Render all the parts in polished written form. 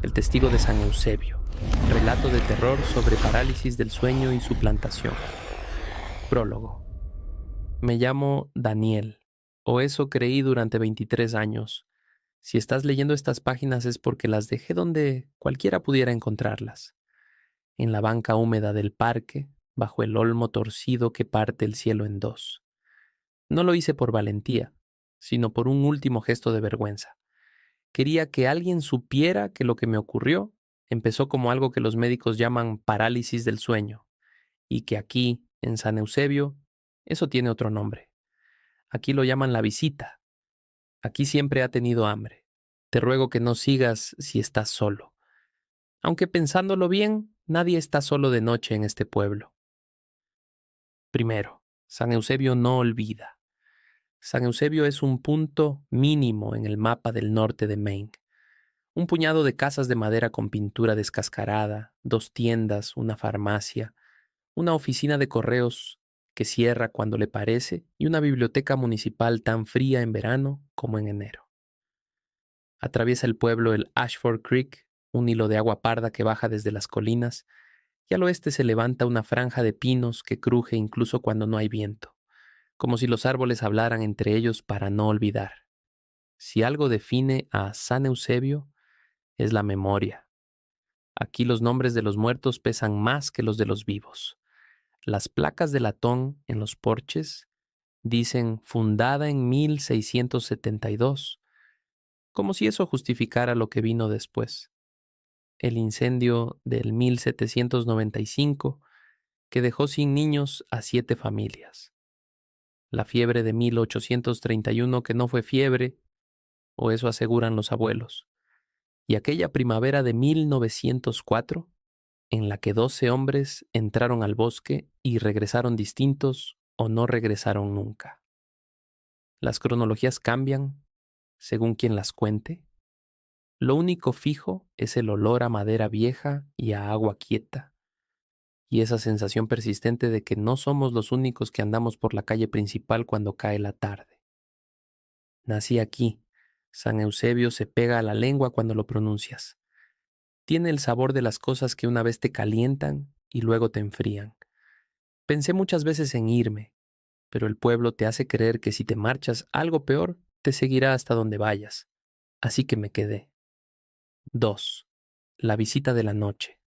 el testigo de San Eusebio. Relato de terror sobre parálisis del sueño y suplantación. Prólogo. Me llamo Daniel, o eso creí durante 23 años. Si estás leyendo estas páginas es porque las dejé donde cualquiera pudiera encontrarlas. En la banca húmeda del parque, bajo el olmo torcido que parte el cielo en dos. No lo hice por valentía, sino por un último gesto de vergüenza. Quería que alguien supiera que lo que me ocurrió empezó como algo que los médicos llaman parálisis del sueño, y que aquí, en San Eusebio, eso tiene otro nombre. Aquí lo llaman la visita. Aquí siempre ha tenido hambre. Te ruego que no sigas si estás solo. Aunque pensándolo bien, nadie está solo de noche en este pueblo. Primero, San Eusebio no olvida. San Eusebio es un punto mínimo en el mapa del norte de Maine. Un puñado de casas de madera con pintura descascarada, 2 tiendas, una farmacia, una oficina de correos que cierra cuando le parece y una biblioteca municipal tan fría en verano como en enero. Atraviesa el pueblo el Ashford Creek, un hilo de agua parda que baja desde las colinas, y al oeste se levanta una franja de pinos que cruje incluso cuando no hay viento, como si los árboles hablaran entre ellos para no olvidar. Si algo define a San Eusebio, es la memoria. Aquí los nombres de los muertos pesan más que los de los vivos. Las placas de latón en los porches dicen fundada en 1672, como si eso justificara lo que vino después. El incendio del 1795 que dejó sin niños a 7 familias. La fiebre de 1831 que no fue fiebre, o eso aseguran los abuelos. Y aquella primavera de 1904 en la que 12 hombres entraron al bosque y regresaron distintos o no regresaron nunca. Las cronologías cambian según quien las cuente. Lo único fijo es el olor a madera vieja y a agua quieta, y esa sensación persistente de que no somos los únicos que andamos por la calle principal cuando cae la tarde. Nací aquí. San Eusebio se pega a la lengua cuando lo pronuncias. Tiene el sabor de las cosas que una vez te calientan y luego te enfrían. Pensé muchas veces en irme, pero el pueblo te hace creer que si te marchas algo peor te seguirá hasta donde vayas. Así que me quedé. 2. La visita de la noche.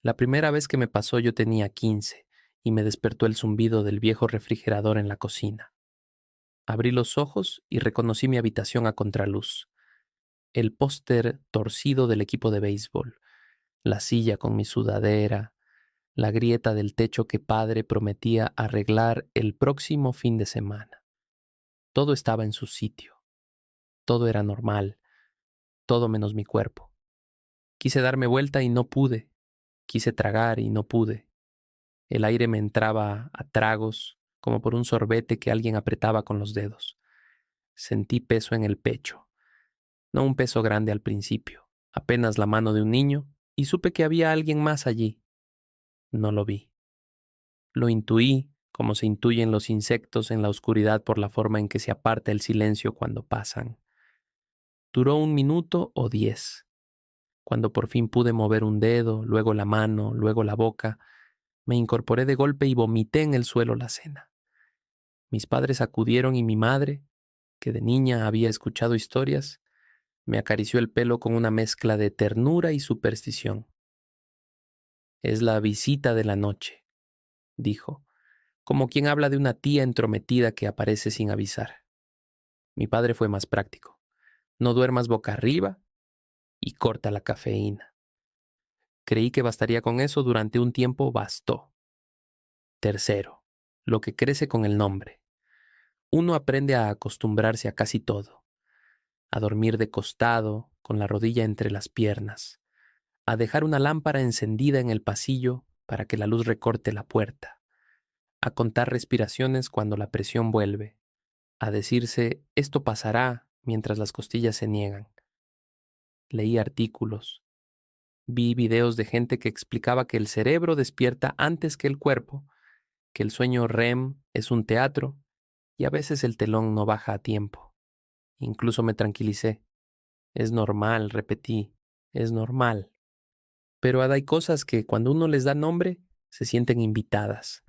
La primera vez que me pasó yo tenía 15 y me despertó el zumbido del viejo refrigerador en la cocina. Abrí los ojos y reconocí mi habitación a contraluz. El póster torcido del equipo de béisbol, la silla con mi sudadera, la grieta del techo que padre prometía arreglar el próximo fin de semana. Todo estaba en su sitio. Todo era normal, todo menos mi cuerpo. Quise darme vuelta y no pude. Quise tragar y no pude. El aire me entraba a tragos, como por un sorbete que alguien apretaba con los dedos. Sentí peso en el pecho. No un peso grande al principio, apenas la mano de un niño, y supe que había alguien más allí. No lo vi. Lo intuí, como se intuyen los insectos en la oscuridad por la forma en que se aparta el silencio cuando pasan. Duró 1 minuto o 10. Cuando por fin pude mover un dedo, luego la mano, luego la boca, me incorporé de golpe y vomité en el suelo la cena. Mis padres acudieron y mi madre, que de niña había escuchado historias, me acarició el pelo con una mezcla de ternura y superstición. Es la visita de la noche, dijo, como quien habla de una tía entrometida que aparece sin avisar. Mi padre fue más práctico. No duermas boca arriba y corta la cafeína. Creí que bastaría con eso, durante un tiempo bastó. Tercero, lo que crece con el nombre. Uno aprende a acostumbrarse a casi todo, a dormir de costado, con la rodilla entre las piernas, a dejar una lámpara encendida en el pasillo para que la luz recorte la puerta, a contar respiraciones cuando la presión vuelve, a decirse esto pasará mientras las costillas se niegan. Leí artículos, vi videos de gente que explicaba que el cerebro despierta antes que el cuerpo, que el sueño REM es un teatro y a veces el telón no baja a tiempo. Incluso me tranquilicé. Es normal, repetí. es normal. Pero hay cosas que cuando uno les da nombre, se sienten invitadas.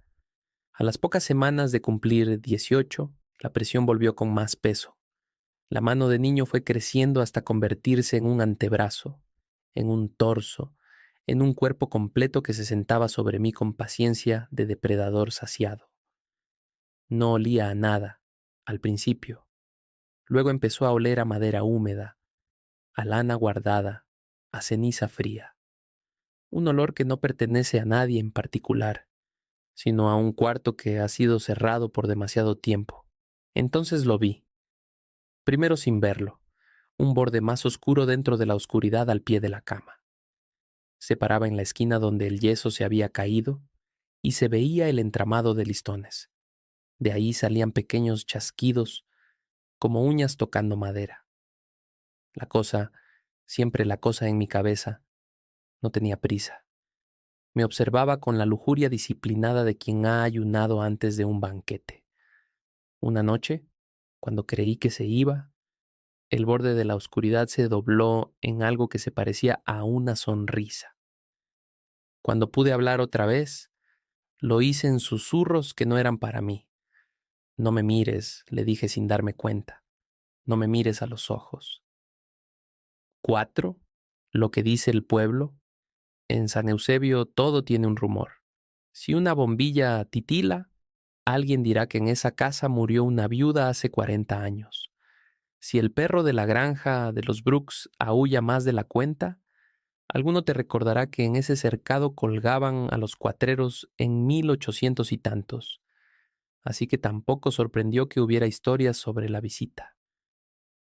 A las pocas semanas de cumplir 18, la presión volvió con más peso. La mano de niño fue creciendo hasta convertirse en un antebrazo, en un torso, en un cuerpo completo que se sentaba sobre mí con paciencia de depredador saciado. No olía a nada, al principio. Luego empezó a oler a madera húmeda, a lana guardada, a ceniza fría. Un olor que no pertenece a nadie en particular, sino a un cuarto que ha sido cerrado por demasiado tiempo. Entonces lo vi, primero sin verlo, un borde más oscuro dentro de la oscuridad al pie de la cama. Se paraba en la esquina donde el yeso se había caído y se veía el entramado de listones. De ahí salían pequeños chasquidos, como uñas tocando madera. La cosa, siempre la cosa en mi cabeza, no tenía prisa. Me observaba con la lujuria disciplinada de quien ha ayunado antes de un banquete. Una noche, cuando creí que se iba, el borde de la oscuridad se dobló en algo que se parecía a una sonrisa. Cuando pude hablar otra vez, lo hice en susurros que no eran para mí. No me mires, le dije sin darme cuenta. No me mires a los ojos. 4. Lo que dice el pueblo. En San Eusebio todo tiene un rumor. Si una bombilla titila, alguien dirá que en esa casa murió una viuda hace 40 años. Si el perro de la granja de los Brooks aúlla más de la cuenta, alguno te recordará que en ese cercado colgaban a los cuatreros en 1800 y tantos. Así que tampoco sorprendió que hubiera historias sobre la visita.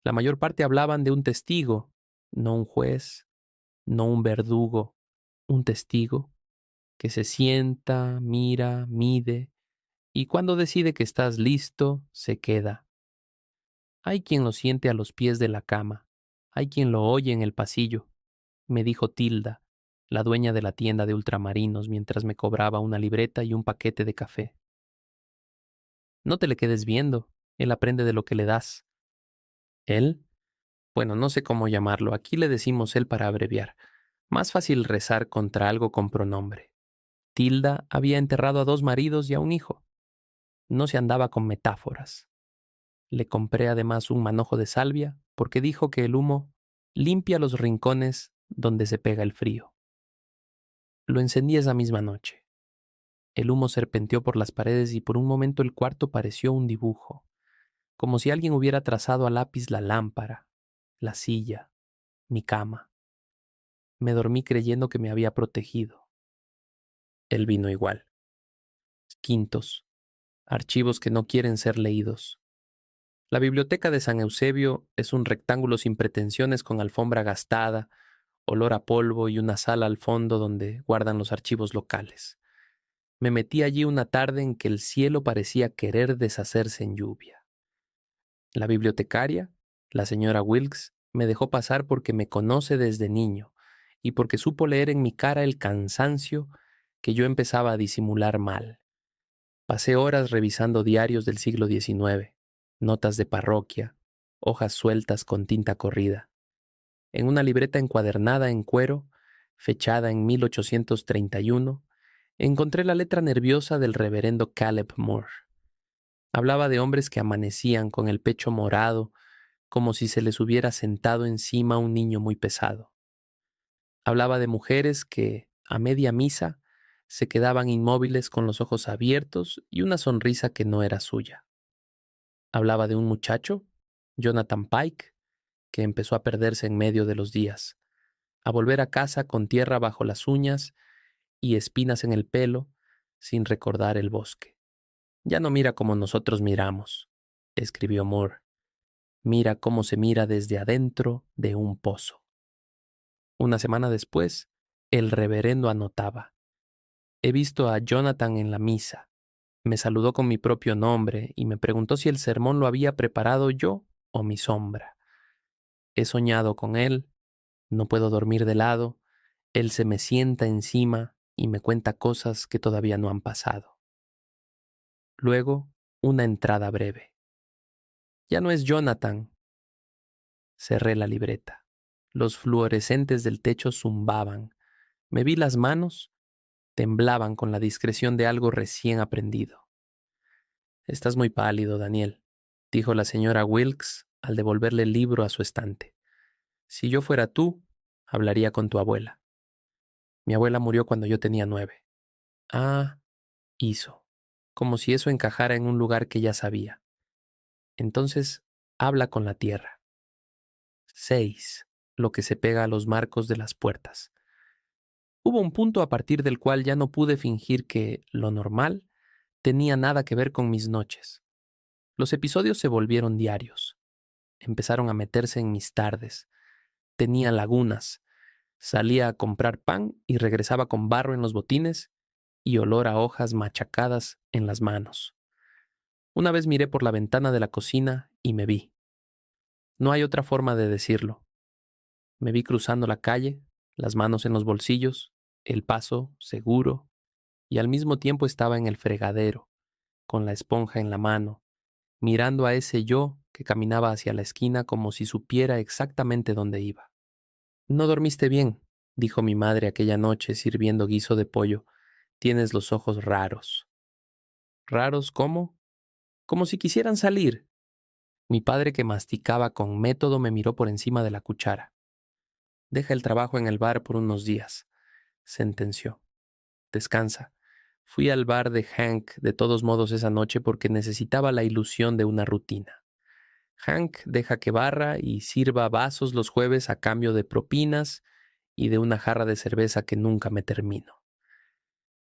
La mayor parte hablaban de un testigo, no un juez, no un verdugo, un testigo que se sienta, mira, mide y cuando decide que estás listo, se queda. Hay quien lo siente a los pies de la cama, hay quien lo oye en el pasillo, me dijo Tilda, la dueña de la tienda de ultramarinos, mientras me cobraba una libreta y un paquete de café. No te le quedes viendo, él aprende de lo que le das. ¿Él? Bueno, no sé cómo llamarlo, aquí le decimos él para abreviar. Más fácil rezar contra algo con pronombre. Tilda había enterrado a 2 maridos y a un hijo. No se andaba con metáforas. Le compré además un manojo de salvia porque dijo que el humo limpia los rincones donde se pega el frío. Lo encendí esa misma noche. El humo serpenteó por las paredes y por un momento el cuarto pareció un dibujo, como si alguien hubiera trazado a lápiz la lámpara, la silla, mi cama. Me dormí creyendo que me había protegido. Él vino igual. Quintos, archivos que no quieren ser leídos. La biblioteca de San Eusebio es un rectángulo sin pretensiones con alfombra gastada, olor a polvo y una sala al fondo donde guardan los archivos locales. Me metí allí una tarde en que el cielo parecía querer deshacerse en lluvia. La bibliotecaria, la señora Wilkes, me dejó pasar porque me conoce desde niño y porque supo leer en mi cara el cansancio que yo empezaba a disimular mal. Pasé horas revisando diarios del siglo XIX, notas de parroquia, hojas sueltas con tinta corrida. En una libreta encuadernada en cuero, fechada en 1831, encontré la letra nerviosa del reverendo Caleb Moore. Hablaba de hombres que amanecían con el pecho morado, como si se les hubiera sentado encima un niño muy pesado. Hablaba de mujeres que, a media misa, se quedaban inmóviles con los ojos abiertos y una sonrisa que no era suya. Hablaba de un muchacho, Jonathan Pike, que empezó a perderse en medio de los días, a volver a casa con tierra bajo las uñas y espinas en el pelo, sin recordar el bosque. Ya no mira como nosotros miramos, escribió Moore. Mira cómo se mira desde adentro de un pozo. Una semana después, el reverendo anotaba: he visto a Jonathan en la misa. Me saludó con mi propio nombre y me preguntó si el sermón lo había preparado yo o mi sombra. He soñado con él, no puedo dormir de lado, él se me sienta encima y me cuenta cosas que todavía no han pasado. Luego, una entrada breve. Ya no es Jonathan. Cerré la libreta. Los fluorescentes del techo zumbaban. Me vi las manos, temblaban con la discreción de algo recién aprendido. «Estás muy pálido, Daniel», dijo la señora Wilkes al devolverle el libro a su estante. «Si yo fuera tú, hablaría con tu abuela». «Mi abuela murió cuando yo tenía 9». «Ah», hizo, como si eso encajara en un lugar que ya sabía. «Entonces, habla con la tierra». 6. Lo que se pega a los marcos de las puertas. Hubo un punto a partir del cual ya no pude fingir que lo normal tenía nada que ver con mis noches. Los episodios se volvieron diarios. Empezaron a meterse en mis tardes. Tenía lagunas. Salía a comprar pan y regresaba con barro en los botines y olor a hojas machacadas en las manos. Una vez miré por la ventana de la cocina y me vi. No hay otra forma de decirlo. Me vi cruzando la calle, las manos en los bolsillos, el paso seguro, y al mismo tiempo estaba en el fregadero, con la esponja en la mano, mirando a ese yo que caminaba hacia la esquina como si supiera exactamente dónde iba. «No dormiste bien», dijo mi madre aquella noche sirviendo guiso de pollo. «Tienes los ojos raros». «¿Raros cómo?» «Como si quisieran salir». Mi padre, que masticaba con método, me miró por encima de la cuchara. «Deja el trabajo en el bar por unos días», sentenció. «Descansa». Fui al bar de Hank de todos modos esa noche porque necesitaba la ilusión de una rutina. Hank deja que barra y sirva vasos los jueves a cambio de propinas y de una jarra de cerveza que nunca me termino.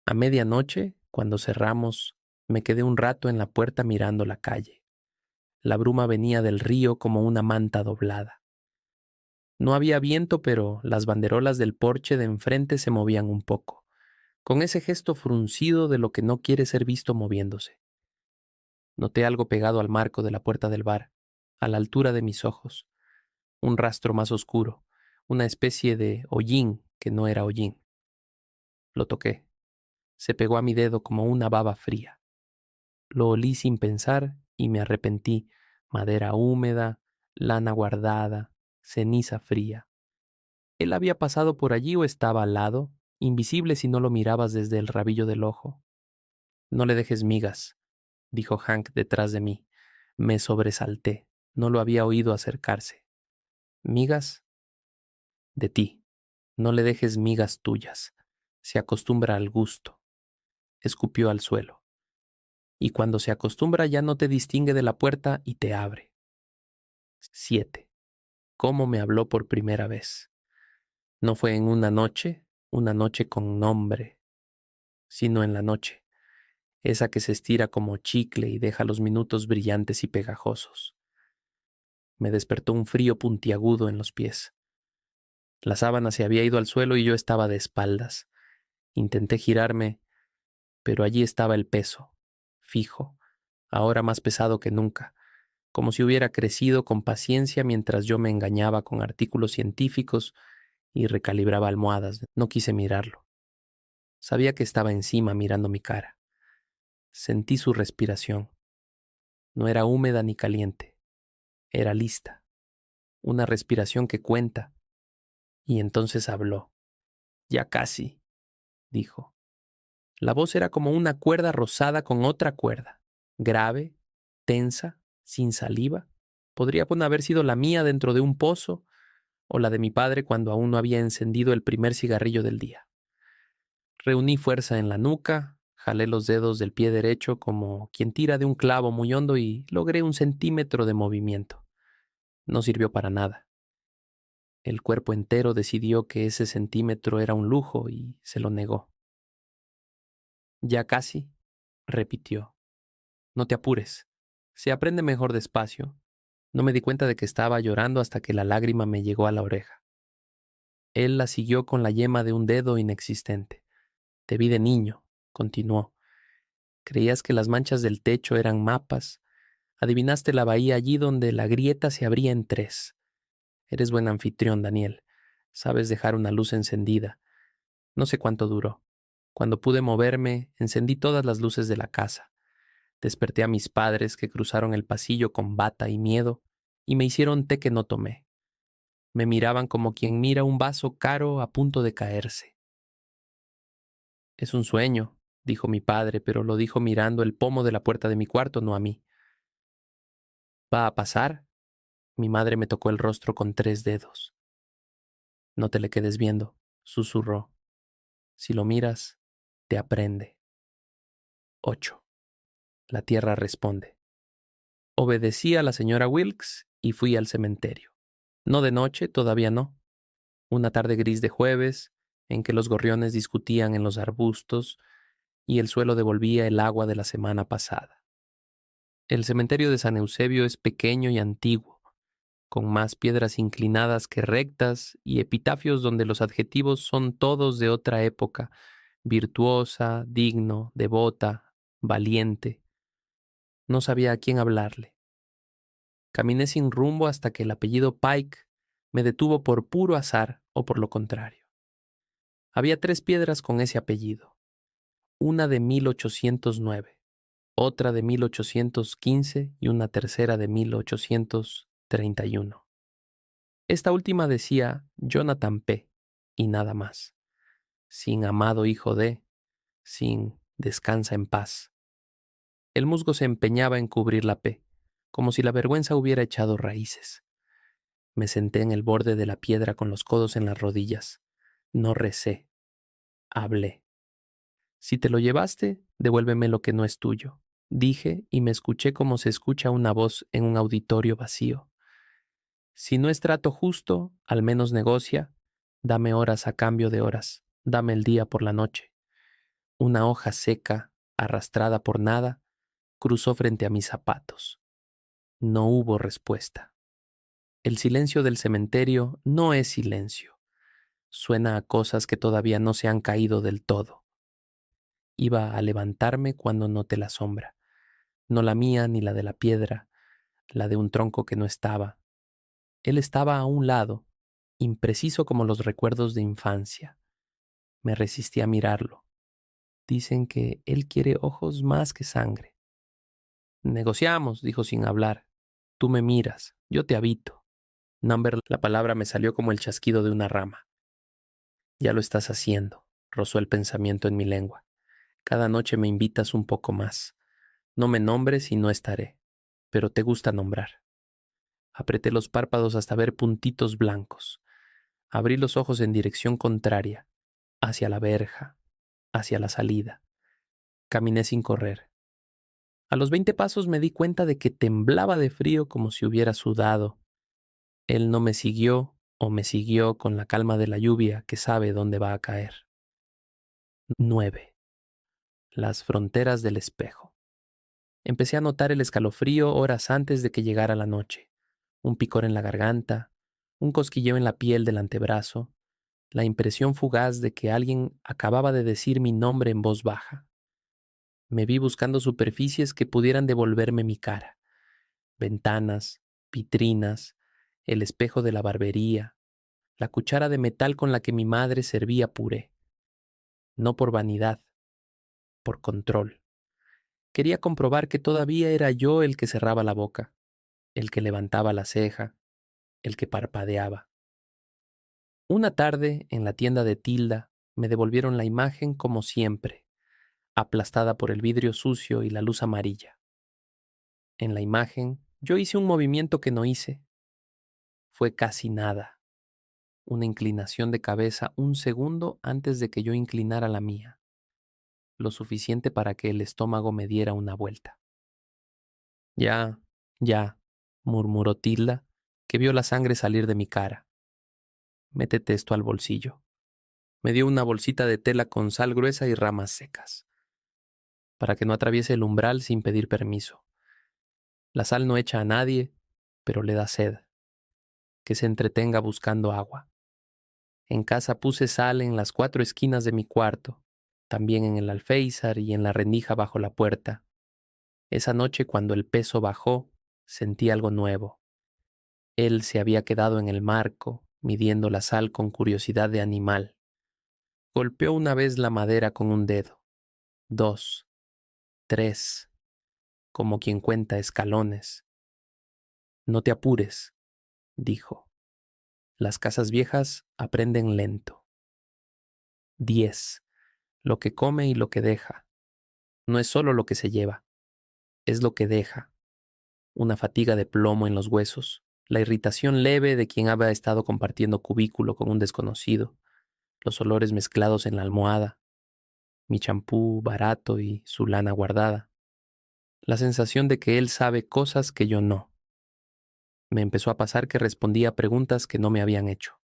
A medianoche, cuando cerramos, me quedé un rato en la puerta mirando la calle. La bruma venía del río como una manta doblada. No había viento, pero las banderolas del porche de enfrente se movían un poco, con ese gesto fruncido de lo que no quiere ser visto moviéndose. Noté algo pegado al marco de la puerta del bar, a la altura de mis ojos, un rastro más oscuro, una especie de hollín que no era hollín. Lo toqué. Se pegó a mi dedo como una baba fría. Lo olí sin pensar y me arrepentí. Madera húmeda, lana guardada, ceniza fría. ¿Él había pasado por allí o estaba al lado, invisible si no lo mirabas desde el rabillo del ojo? «No le dejes migas», dijo Hank detrás de mí. Me sobresalté. No lo había oído acercarse. «¿Migas?» «De ti. No le dejes migas tuyas. Se acostumbra al gusto». Escupió al suelo. «Y cuando se acostumbra ya no te distingue de la puerta y te abre». 7. ¿Cómo me habló por primera vez? No fue en una noche con nombre, sino en la noche, esa que se estira como chicle y deja los minutos brillantes y pegajosos. Me despertó un frío puntiagudo en los pies. La sábana se había ido al suelo y yo estaba de espaldas. Intenté girarme, pero allí estaba el peso, fijo, ahora más pesado que nunca, como si hubiera crecido con paciencia mientras yo me engañaba con artículos científicos y recalibraba almohadas. No quise mirarlo. Sabía que estaba encima mirando mi cara. Sentí su respiración. No era húmeda ni caliente. Era lista. Una respiración que cuenta. Y entonces habló. «Ya casi», dijo. La voz era como una cuerda rozada con otra cuerda. Grave, tensa, sin saliva. Podría haber sido la mía dentro de un pozo o la de mi padre cuando aún no había encendido el primer cigarrillo del día. Reuní fuerza en la nuca, jalé los dedos del pie derecho como quien tira de un clavo muy hondo y logré 1 centímetro de movimiento. No sirvió para nada. El cuerpo entero decidió que ese centímetro era un lujo y se lo negó. «Ya casi», repitió. «No te apures. Se aprende mejor despacio». No me di cuenta de que estaba llorando hasta que la lágrima me llegó a la oreja. Él la siguió con la yema de un dedo inexistente. «Te vi de niño», continuó. «Creías que las manchas del techo eran mapas. Adivinaste la bahía allí donde la grieta se abría en 3. Eres buen anfitrión, Daniel. Sabes dejar una luz encendida. No sé cuánto duró. Cuando pude moverme, encendí todas las luces de la casa. Desperté a mis padres, que cruzaron el pasillo con bata y miedo y me hicieron té que no tomé. Me miraban como quien mira un vaso caro a punto de caerse. Es un sueño, dijo mi padre, pero lo dijo mirando el pomo de la puerta de mi cuarto, no a mí. ¿Va a pasar? Mi madre me tocó el rostro con 3 dedos. No te le quedes viendo, susurró. Si lo miras, te aprende. 8. La tierra responde. Obedecí a la señora Wilkes y fui al cementerio. No de noche, todavía no. Una tarde gris de jueves, en que los gorriones discutían en los arbustos y el suelo devolvía el agua de la semana pasada. El cementerio de San Eusebio es pequeño y antiguo, con más piedras inclinadas que rectas y epitafios donde los adjetivos son todos de otra época: virtuosa, digno, devota, valiente. No sabía a quién hablarle. Caminé sin rumbo hasta que el apellido Pike me detuvo por puro azar o por lo contrario. Había 3 piedras con ese apellido, una de 1809, otra de 1815 y una tercera de 1831. Esta última decía Jonathan P. y nada más, sin amado hijo de, sin descansa en paz. El musgo se empeñaba en cubrir la P, como si la vergüenza hubiera echado raíces. Me senté en el borde de la piedra con los codos en las rodillas. No recé, hablé. Si te lo llevaste, devuélveme lo que no es tuyo, dije, y me escuché como se escucha una voz en un auditorio vacío. Si no es trato justo, al menos negocia. Dame horas a cambio de horas, dame el día por la noche. Una hoja seca, arrastrada por nada, cruzó frente a mis zapatos. No hubo respuesta. El silencio del cementerio no es silencio. Suena a cosas que todavía no se han caído del todo. Iba a levantarme cuando noté la sombra. No la mía ni la de la piedra, la de un tronco que no estaba. Él estaba a un lado, impreciso como los recuerdos de infancia. Me resistí a mirarlo. Dicen que él quiere ojos más que sangre. Negociamos, dijo sin hablar. Tú me miras, yo te habito. Number, la palabra me salió como el chasquido de una rama. Ya lo estás haciendo, rozó el pensamiento en mi lengua. Cada noche me invitas un poco más. No me nombres y no estaré, pero te gusta nombrar. Apreté los párpados hasta ver puntitos blancos. Abrí los ojos en dirección contraria, hacia la verja, hacia la salida. Caminé sin correr. A los 20 pasos me di cuenta de que temblaba de frío como si hubiera sudado. Él no me siguió o me siguió con la calma de la lluvia que sabe dónde va a caer. 9. Las fronteras del espejo. Empecé a notar el escalofrío horas antes de que llegara la noche. Un picor en la garganta, un cosquilleo en la piel del antebrazo, la impresión fugaz de que alguien acababa de decir mi nombre en voz baja. Me vi buscando superficies que pudieran devolverme mi cara. Ventanas, vitrinas, el espejo de la barbería, la cuchara de metal con la que mi madre servía puré. No por vanidad, por control. Quería comprobar que todavía era yo el que cerraba la boca, el que levantaba la ceja, el que parpadeaba. Una tarde, en la tienda de Tilda, me devolvieron la imagen como siempre, aplastada por el vidrio sucio y la luz amarilla. En la imagen, yo hice un movimiento que no hice. Fue casi nada, una inclinación de cabeza un segundo antes de que yo inclinara la mía, lo suficiente para que el estómago me diera una vuelta. Ya, ya, murmuró Tilda, que vio la sangre salir de mi cara. Métete esto al bolsillo. Me dio una bolsita de tela con sal gruesa y ramas secas, para que no atraviese el umbral sin pedir permiso. La sal no echa a nadie, pero le da sed. Que se entretenga buscando agua. En casa puse sal en las 4 esquinas de mi cuarto, también en el alféizar y en la rendija bajo la puerta. Esa noche, cuando el peso bajó, sentí algo nuevo. Él se había quedado en el marco, midiendo la sal con curiosidad de animal. Golpeó una vez la madera con un dedo, 2, 3, como quien cuenta escalones. No te apures, dijo. Las casas viejas aprenden lento. 10. Lo que come y lo que deja. No es solo lo que se lleva, es lo que deja. Una fatiga de plomo en los huesos, la irritación leve de quien había estado compartiendo cubículo con un desconocido, los olores mezclados en la almohada, mi champú barato y su lana guardada, la sensación de que él sabe cosas que yo no. Me empezó a pasar que respondía a preguntas que no me habían hecho,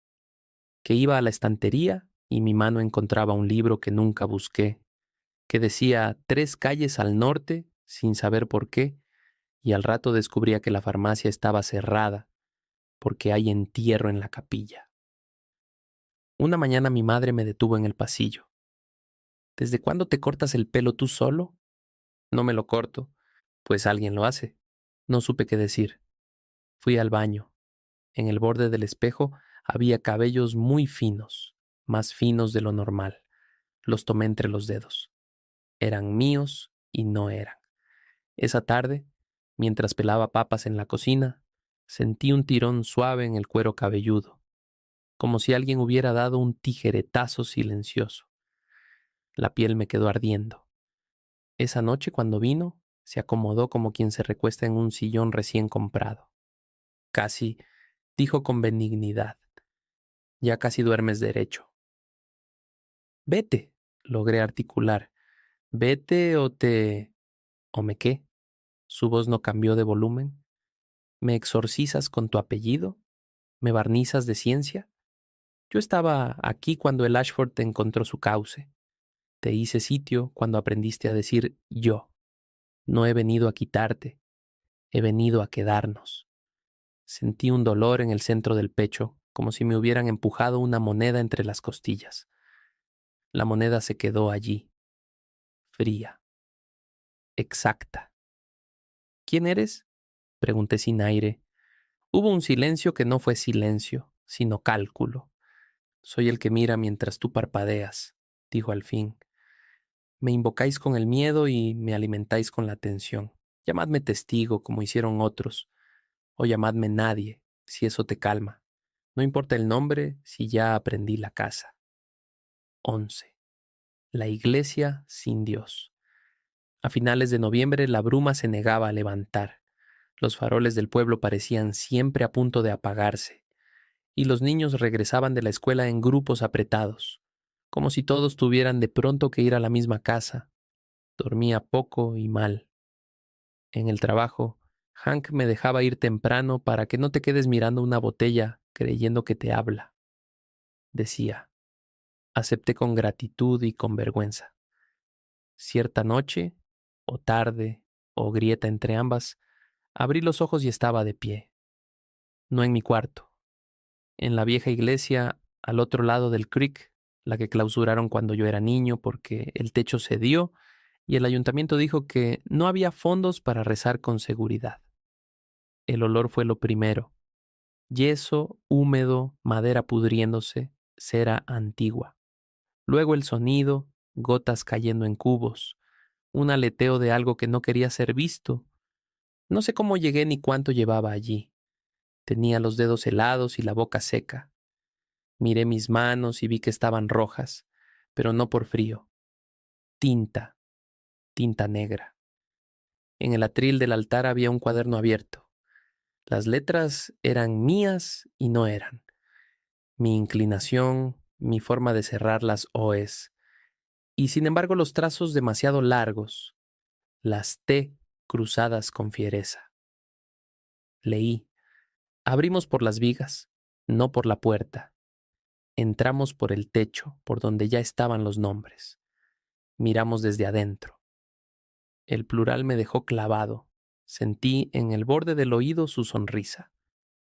que iba a la estantería y mi mano encontraba un libro que nunca busqué, que decía 3 calles al norte sin saber por qué, y al rato descubría que la farmacia estaba cerrada porque hay entierro en la capilla. Una mañana mi madre me detuvo en el pasillo. ¿Desde cuándo te cortas el pelo tú solo? No me lo corto, pues alguien lo hace. No supe qué decir. Fui al baño. En el borde del espejo había cabellos muy finos, más finos de lo normal. Los tomé entre los dedos. Eran míos y no eran. Esa tarde, mientras pelaba papas en la cocina, sentí un tirón suave en el cuero cabelludo, como si alguien hubiera dado un tijeretazo silencioso. La piel me quedó ardiendo. Esa noche, cuando vino, se acomodó como quien se recuesta en un sillón recién comprado. Casi, dijo con benignidad, ya casi duermes derecho. Vete, logré articular. Vete ¿O me qué? Su voz no cambió de volumen. ¿Me exorcizas con tu apellido? ¿Me barnizas de ciencia? Yo estaba aquí cuando el Ashford te encontró su cauce. Te hice sitio cuando aprendiste a decir yo. No he venido a quitarte, he venido a quedarnos. Sentí un dolor en el centro del pecho, como si me hubieran empujado una moneda entre las costillas. La moneda se quedó allí, fría, exacta. ¿Quién eres? Pregunté sin aire. Hubo un silencio que no fue silencio, sino cálculo. Soy el que mira mientras tú parpadeas, dijo al fin. Me invocáis con el miedo y me alimentáis con la atención. Llamadme testigo, como hicieron otros, o llamadme nadie, si eso te calma. No importa el nombre, si ya aprendí la casa. 11. La iglesia sin Dios. A finales de noviembre la bruma se negaba a levantar. Los faroles del pueblo parecían siempre a punto de apagarse, y los niños regresaban de la escuela en grupos apretados, como si todos tuvieran de pronto que ir a la misma casa. Dormía poco y mal. En el trabajo, Hank me dejaba ir temprano para que no te quedes mirando una botella creyendo que te habla. Decía. Acepté con gratitud y con vergüenza. Cierta noche, o tarde, o grieta entre ambas, abrí los ojos y estaba de pie. No en mi cuarto, en la vieja iglesia al otro lado del creek, la que clausuraron cuando yo era niño porque el techo cedió y el ayuntamiento dijo que no había fondos para rezar con seguridad. El olor fue lo primero. Yeso, húmedo, madera pudriéndose, cera antigua. Luego el sonido, gotas cayendo en cubos, un aleteo de algo que no quería ser visto. No sé cómo llegué ni cuánto llevaba allí. Tenía los dedos helados y la boca seca. Miré mis manos y vi que estaban rojas, pero no por frío. Tinta, tinta negra. En el atril del altar había un cuaderno abierto. Las letras eran mías y no eran. Mi inclinación, mi forma de cerrar las OEs. Y sin embargo los trazos demasiado largos, las T cruzadas con fiereza. Leí. Abrimos por las vigas, no por la puerta. Entramos por el techo, por donde ya estaban los nombres. Miramos desde adentro. El plural me dejó clavado. Sentí en el borde del oído su sonrisa.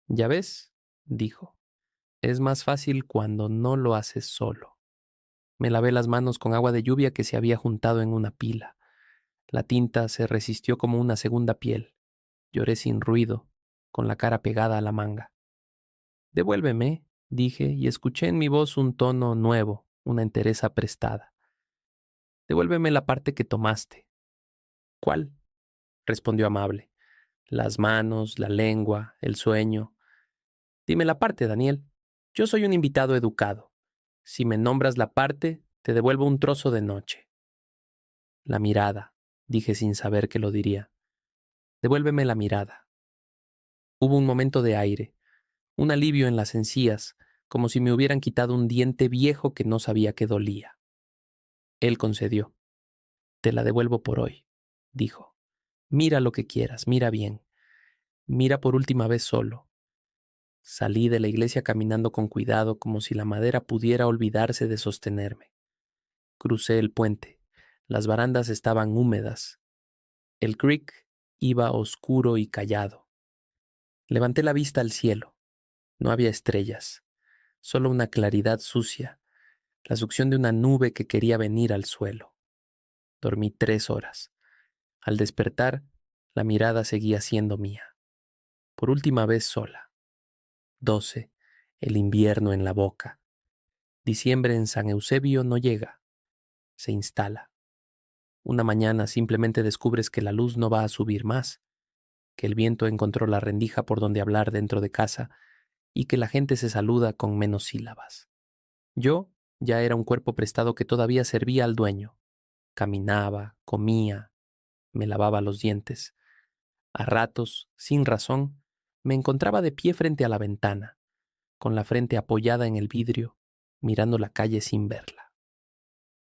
¿Ya ves? Dijo. Es más fácil cuando no lo haces solo. Me lavé las manos con agua de lluvia que se había juntado en una pila. La tinta se resistió como una segunda piel. Lloré sin ruido, con la cara pegada a la manga. Devuélveme, dije, y escuché en mi voz un tono nuevo, una entereza prestada. Devuélveme la parte que tomaste. ¿Cuál? Respondió amable. Las manos, la lengua, el sueño. Dime la parte, Daniel. Yo soy un invitado educado. Si me nombras la parte, te devuelvo un trozo de noche. La mirada, dije sin saber que lo diría. Devuélveme la mirada. Hubo un momento de aire, un alivio en las encías, como si me hubieran quitado un diente viejo que no sabía que dolía. Él concedió. Te la devuelvo por hoy, dijo. Mira lo que quieras, mira bien. Mira por última vez solo. Salí de la iglesia caminando con cuidado como si la madera pudiera olvidarse de sostenerme. Crucé el puente. Las barandas estaban húmedas. El creek iba oscuro y callado. Levanté la vista al cielo. No había estrellas, solo una claridad sucia, la succión de una nube que quería venir al suelo. Dormí 3 horas. Al despertar, la mirada seguía siendo mía. Por última vez sola. 12. El invierno en la boca. Diciembre en San Eusebio no llega. Se instala. Una mañana simplemente descubres que la luz no va a subir más, que el viento encontró la rendija por donde hablar dentro de casa y que la gente se saluda con menos sílabas. Yo ya era un cuerpo prestado que todavía servía al dueño. Caminaba, comía, me lavaba los dientes. A ratos, sin razón, me encontraba de pie frente a la ventana, con la frente apoyada en el vidrio, mirando la calle sin verla.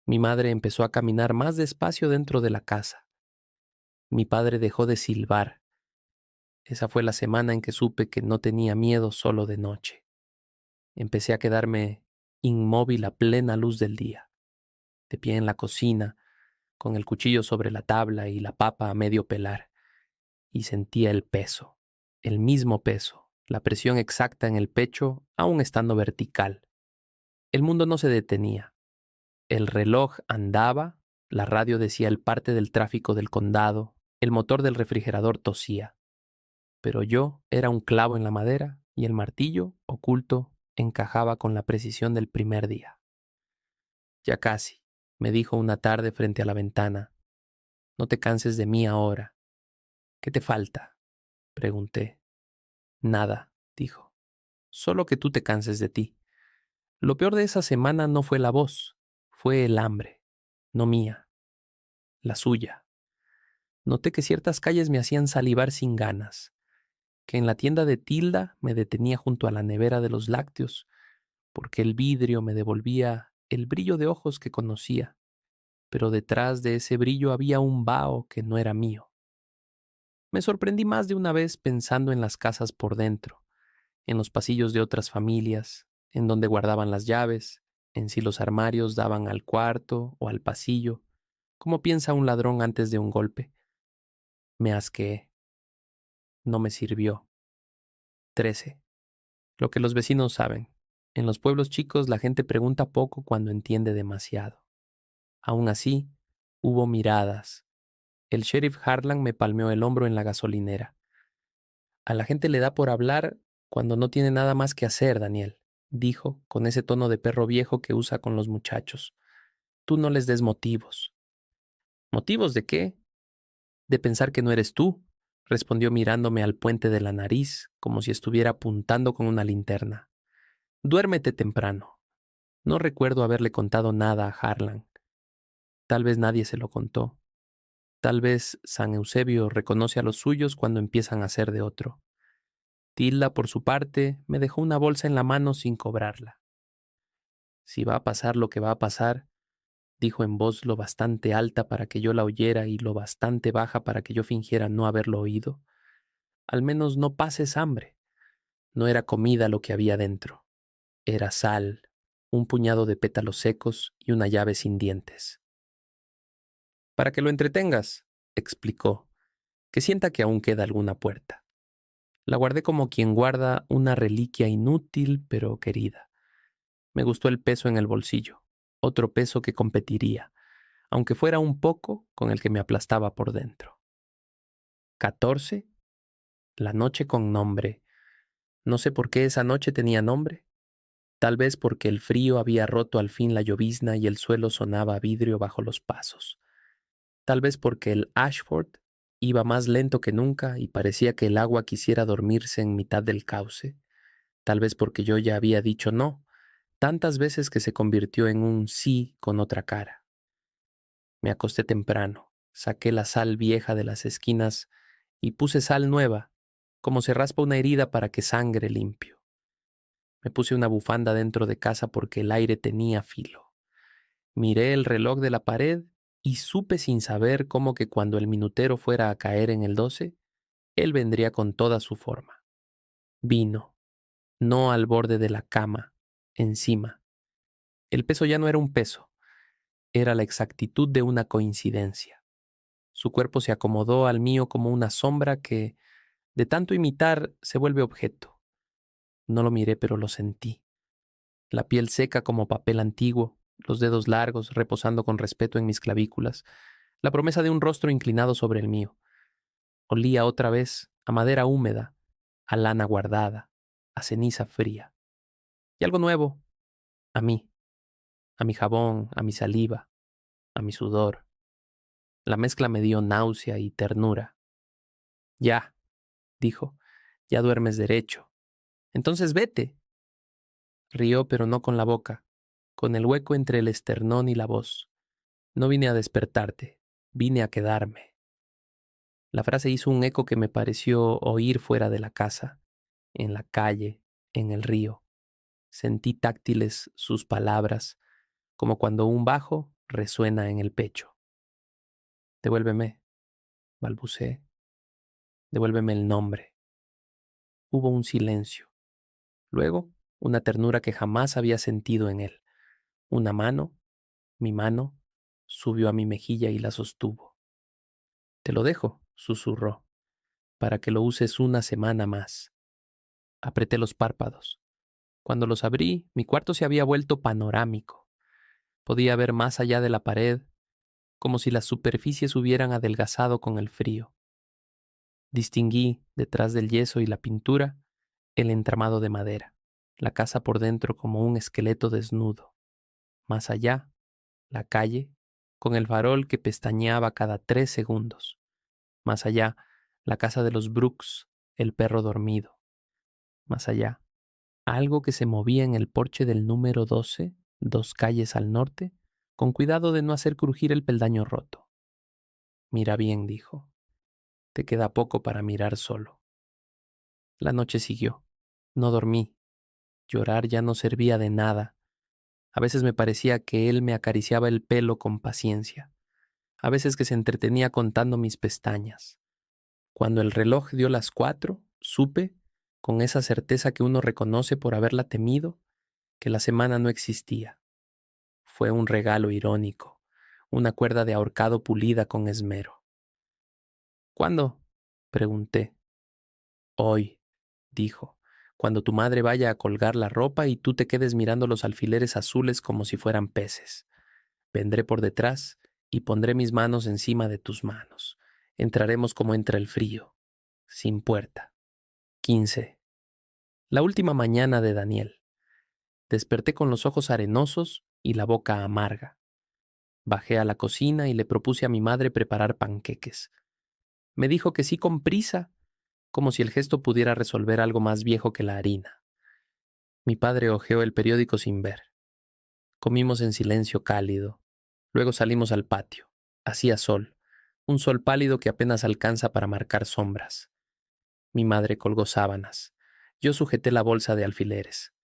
Mi madre empezó a caminar más despacio dentro de la casa. Mi padre dejó de silbar. Esa fue la semana en que supe que no tenía miedo solo de noche. Empecé a quedarme inmóvil a plena luz del día, de pie en la cocina, con el cuchillo sobre la tabla y la papa a medio pelar, y sentía el peso, el mismo peso, la presión exacta en el pecho, aún estando vertical. El mundo no se detenía. El reloj andaba, la radio decía el parte del tráfico del condado, el motor del refrigerador tosía. Pero yo era un clavo en la madera y el martillo, oculto, encajaba con la precisión del primer día. Ya casi, me dijo una tarde frente a la ventana. No te canses de mí ahora. ¿Qué te falta? Pregunté. Nada, dijo. Solo que tú te canses de ti. Lo peor de esa semana no fue la voz, fue el hambre. No mía, la suya. Noté que ciertas calles me hacían salivar sin ganas, que en la tienda de Tilda me detenía junto a la nevera de los lácteos, porque el vidrio me devolvía el brillo de ojos que conocía, pero detrás de ese brillo había un vaho que no era mío. Me sorprendí más de una vez pensando en las casas por dentro, en los pasillos de otras familias, en donde guardaban las llaves, en si los armarios daban al cuarto o al pasillo, como piensa un ladrón antes de un golpe. Me asqueé. No me sirvió. 13. Lo que los vecinos saben. En los pueblos chicos la gente pregunta poco cuando entiende demasiado. Aún así, hubo miradas. El sheriff Harlan me palmeó el hombro en la gasolinera. A la gente le da por hablar cuando no tiene nada más que hacer, Daniel, dijo con ese tono de perro viejo que usa con los muchachos. Tú no les des motivos. ¿Motivos de qué? De pensar que no eres tú, respondió mirándome al puente de la nariz como si estuviera apuntando con una linterna. Duérmete temprano. No recuerdo haberle contado nada a Harlan. Tal vez nadie se lo contó. Tal vez San Eusebio reconoce a los suyos cuando empiezan a ser de otro. Tilda, por su parte, me dejó una bolsa en la mano sin cobrarla. Si va a pasar lo que va a pasar, dijo en voz lo bastante alta para que yo la oyera y lo bastante baja para que yo fingiera no haberlo oído, al menos no pases hambre. No era comida lo que había dentro. Era sal, un puñado de pétalos secos y una llave sin dientes. Para que lo entretengas, explicó, que sienta que aún queda alguna puerta. La guardé como quien guarda una reliquia inútil pero querida. Me gustó el peso en el bolsillo, otro peso que competiría, aunque fuera un poco con el que me aplastaba por dentro. 14. La noche con nombre. No sé por qué esa noche tenía nombre. Tal vez porque el frío había roto al fin la llovizna y el suelo sonaba a vidrio bajo los pasos. Tal vez porque el Ashford iba más lento que nunca y parecía que el agua quisiera dormirse en mitad del cauce. tal vez porque yo ya había dicho no, tantas veces que se convirtió en un sí con otra cara. Me acosté temprano, saqué la sal vieja de las esquinas y puse sal nueva, como se raspa una herida para que sangre limpio. Me puse una bufanda dentro de casa porque el aire tenía filo. Miré el reloj de la pared y supe sin saber cómo que cuando el minutero fuera a caer en el 12, él vendría con toda su forma. Vino, no al borde de la cama, encima. El peso ya no era un peso, era la exactitud de una coincidencia. Su cuerpo se acomodó al mío como una sombra que, de tanto imitar, se vuelve objeto. No lo miré, pero lo sentí. La piel seca como papel antiguo, los dedos largos reposando con respeto en mis clavículas, la promesa de un rostro inclinado sobre el mío. Olía otra vez a madera húmeda, a lana guardada, a ceniza fría. Y algo nuevo, a mi jabón, a mi saliva, a mi sudor. La mezcla me dio náusea y ternura. Ya, dijo, ya duermes derecho. Entonces vete. Rió, pero no con la boca, con el hueco entre el esternón y la voz. No vine a despertarte, vine a quedarme. La frase hizo un eco que me pareció oír fuera de la casa, en la calle, en el río. Sentí táctiles sus palabras, como cuando un bajo resuena en el pecho. Devuélveme, balbuceé. Devuélveme el nombre. Hubo un silencio. Luego, una ternura que jamás había sentido en él. Una mano, mi mano, subió a mi mejilla y la sostuvo. Te lo dejo, susurró, para que lo uses una semana más. Apreté los párpados. Cuando los abrí, mi cuarto se había vuelto panorámico. Podía ver más allá de la pared, como si las superficies hubieran adelgazado con el frío. Distinguí, detrás del yeso y la pintura, el entramado de madera, la casa por dentro como un esqueleto desnudo. Más allá, la calle, con el farol que pestañeaba cada 3 segundos. Más allá, la casa de los Brooks, el perro dormido. Más allá, algo que se movía en el porche del número 12, 2 calles al norte, con cuidado de no hacer crujir el peldaño roto. Mira bien, dijo. Te queda poco para mirar solo. La noche siguió. No dormí. Llorar ya no servía de nada. A veces me parecía que él me acariciaba el pelo con paciencia. A veces que se entretenía contando mis pestañas. Cuando el reloj dio las 4, supe, con esa certeza que uno reconoce por haberla temido, que la semana no existía. Fue un regalo irónico, una cuerda de ahorcado pulida con esmero. ¿Cuándo? Pregunté. Hoy, dijo, cuando tu madre vaya a colgar la ropa y tú te quedes mirando los alfileres azules como si fueran peces. Vendré por detrás y pondré mis manos encima de tus manos. Entraremos como entra el frío, sin puerta. 15. La última mañana de Daniel. Desperté con los ojos arenosos y la boca amarga. Bajé a la cocina y le propuse a mi madre preparar panqueques. Me dijo que sí con prisa, como si el gesto pudiera resolver algo más viejo que la harina. Mi padre hojeó el periódico sin ver. Comimos en silencio cálido. Luego salimos al patio. Hacía sol, un sol pálido que apenas alcanza para marcar sombras. Mi madre colgó sábanas. Yo sujeté la bolsa de alfileres.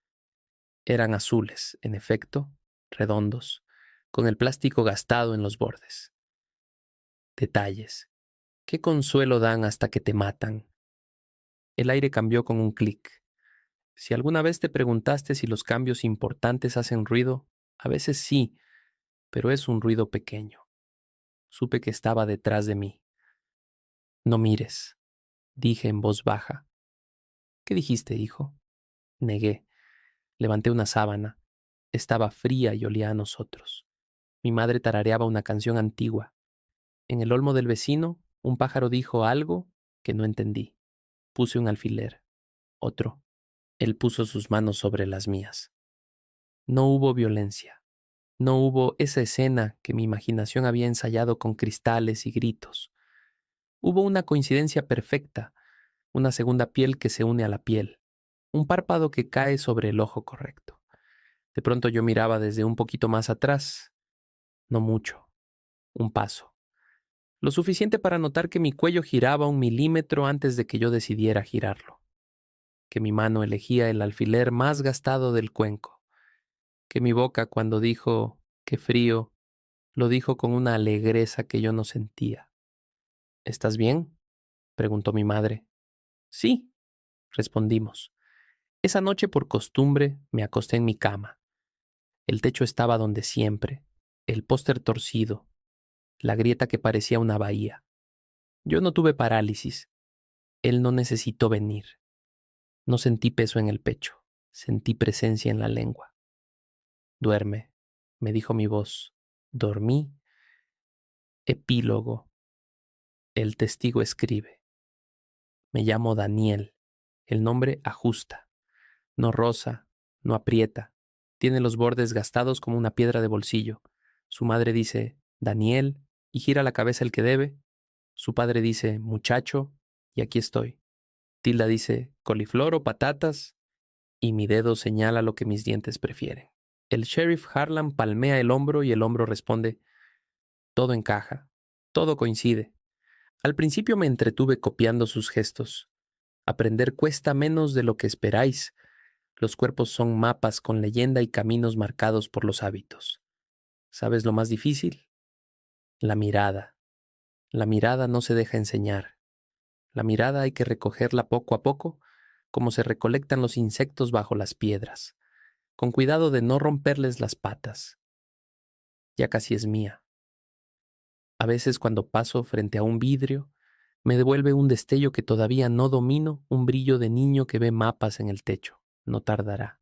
Eran azules, en efecto, redondos, con el plástico gastado en los bordes. Detalles. ¿Qué consuelo dan hasta que te matan? El aire cambió con un clic. Si alguna vez te preguntaste si los cambios importantes hacen ruido, a veces sí, pero es un ruido pequeño. Supe que estaba detrás de mí. No mires, dije en voz baja. ¿Qué dijiste, hijo? Negué. Levanté una sábana. Estaba fría y olía a nosotros. Mi madre tarareaba una canción antigua. En el olmo del vecino, un pájaro dijo algo que no entendí. Puse un alfiler. Otro. Él puso sus manos sobre las mías. No hubo violencia. No hubo esa escena que mi imaginación había ensayado con cristales y gritos. Hubo una coincidencia perfecta, una segunda piel que se une a la piel, un párpado que cae sobre el ojo correcto. De pronto yo miraba desde un poquito más atrás, no mucho, un paso. Lo suficiente para notar que mi cuello giraba 1 milímetro antes de que yo decidiera girarlo, que mi mano elegía el alfiler más gastado del cuenco, que mi boca cuando dijo "qué frío", lo dijo con una alegreza que yo no sentía. ¿Estás bien?, preguntó mi madre. Sí, respondimos. Esa noche por costumbre me acosté en mi cama. El techo estaba donde siempre, el póster torcido, la grieta que parecía una bahía. Yo no tuve parálisis. Él no necesitó venir. No sentí peso en el pecho. Sentí presencia en la lengua. Duerme, me dijo mi voz. Dormí. Epílogo. El testigo escribe. Me llamo Daniel. El nombre ajusta. No roza, no aprieta. Tiene los bordes gastados como una piedra de bolsillo. Su madre dice, Daniel, y gira la cabeza el que debe. Su padre dice, muchacho, y aquí estoy. Tilda dice, coliflor o patatas, y mi dedo señala lo que mis dientes prefieren. El sheriff Harlan palmea el hombro y el hombro responde, todo encaja, todo coincide. Al principio me entretuve copiando sus gestos. Aprender cuesta menos de lo que esperáis. Los cuerpos son mapas con leyenda y caminos marcados por los hábitos. ¿Sabes lo más difícil? La mirada. La mirada no se deja enseñar. La mirada hay que recogerla poco a poco, como se recolectan los insectos bajo las piedras, con cuidado de no romperles las patas. Ya casi es mía. A veces cuando paso frente a un vidrio, me devuelve un destello que todavía no domino, un brillo de niño que ve mapas en el techo. No tardará.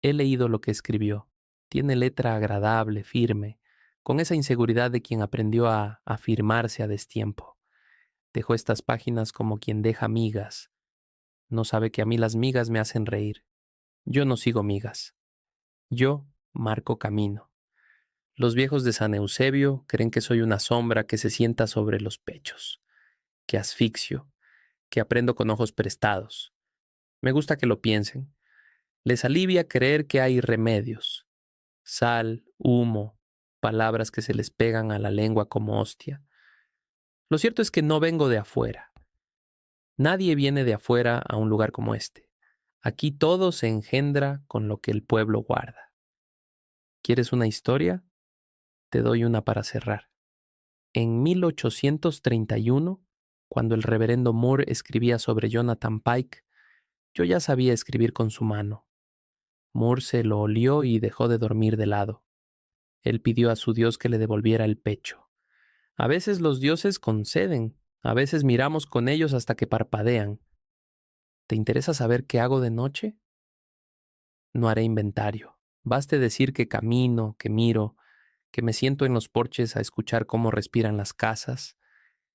He leído lo que escribió. Tiene letra agradable, firme, con esa inseguridad de quien aprendió a afirmarse a destiempo. Dejó estas páginas como quien deja migas. No sabe que a mí las migas me hacen reír. Yo no sigo migas. Yo marco camino. Los viejos de San Eusebio creen que soy una sombra que se sienta sobre los pechos, que asfixio, que aprendo con ojos prestados. Me gusta que lo piensen. Les alivia creer que hay remedios. Sal, humo, palabras que se les pegan a la lengua como hostia. Lo cierto es que no vengo de afuera. Nadie viene de afuera a un lugar como este. Aquí todo se engendra con lo que el pueblo guarda. ¿Quieres una historia? Te doy una para cerrar. En 1831, cuando el reverendo Moore escribía sobre Jonathan Pike, yo ya sabía escribir con su mano. Moore se lo olió y dejó de dormir de lado. Él pidió a su Dios que le devolviera el pecho. A veces los dioses conceden, a veces miramos con ellos hasta que parpadean. ¿Te interesa saber qué hago de noche? No haré inventario. Baste decir que camino, que miro, que me siento en los porches a escuchar cómo respiran las casas,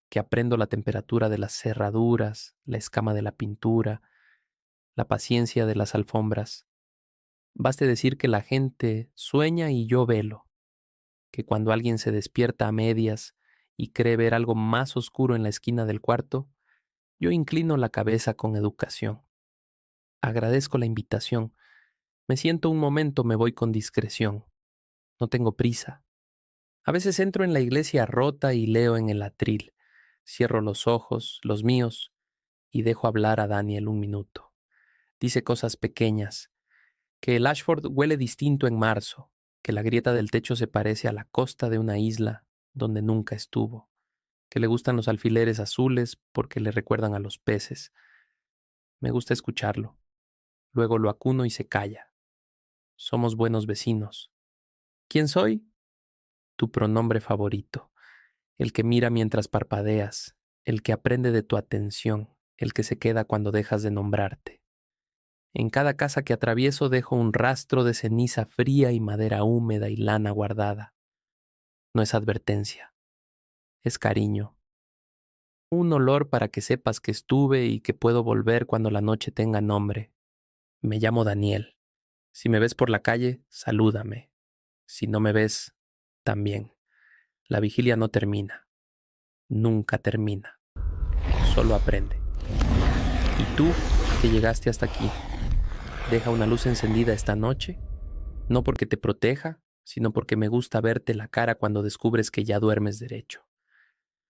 que aprendo la temperatura de las cerraduras, la escama de la pintura, la paciencia de las alfombras. Baste decir que la gente sueña y yo velo, que cuando alguien se despierta a medias y cree ver algo más oscuro en la esquina del cuarto, yo inclino la cabeza con educación. Agradezco la invitación. Me siento un momento, me voy con discreción. No tengo prisa. A veces entro en la iglesia rota y leo en el atril. Cierro los ojos, los míos, y dejo hablar a Daniel 1 minuto. Dice cosas pequeñas, que el Ashford huele distinto en marzo, que la grieta del techo se parece a la costa de una isla donde nunca estuvo, que le gustan los alfileres azules porque le recuerdan a los peces. Me gusta escucharlo. Luego lo acuno y se calla. Somos buenos vecinos. ¿Quién soy? Tu pronombre favorito, el que mira mientras parpadeas, el que aprende de tu atención, el que se queda cuando dejas de nombrarte. En cada casa que atravieso dejo un rastro de ceniza fría y madera húmeda y lana guardada. No es advertencia, es cariño. Un olor para que sepas que estuve y que puedo volver cuando la noche tenga nombre. Me llamo Daniel. Si me ves por la calle, salúdame. Si no me ves, también. La vigilia no termina. Nunca termina. Solo aprende. ¿Y tú que llegaste hasta aquí? Deja una luz encendida esta noche, no porque te proteja, sino porque me gusta verte la cara cuando descubres que ya duermes derecho.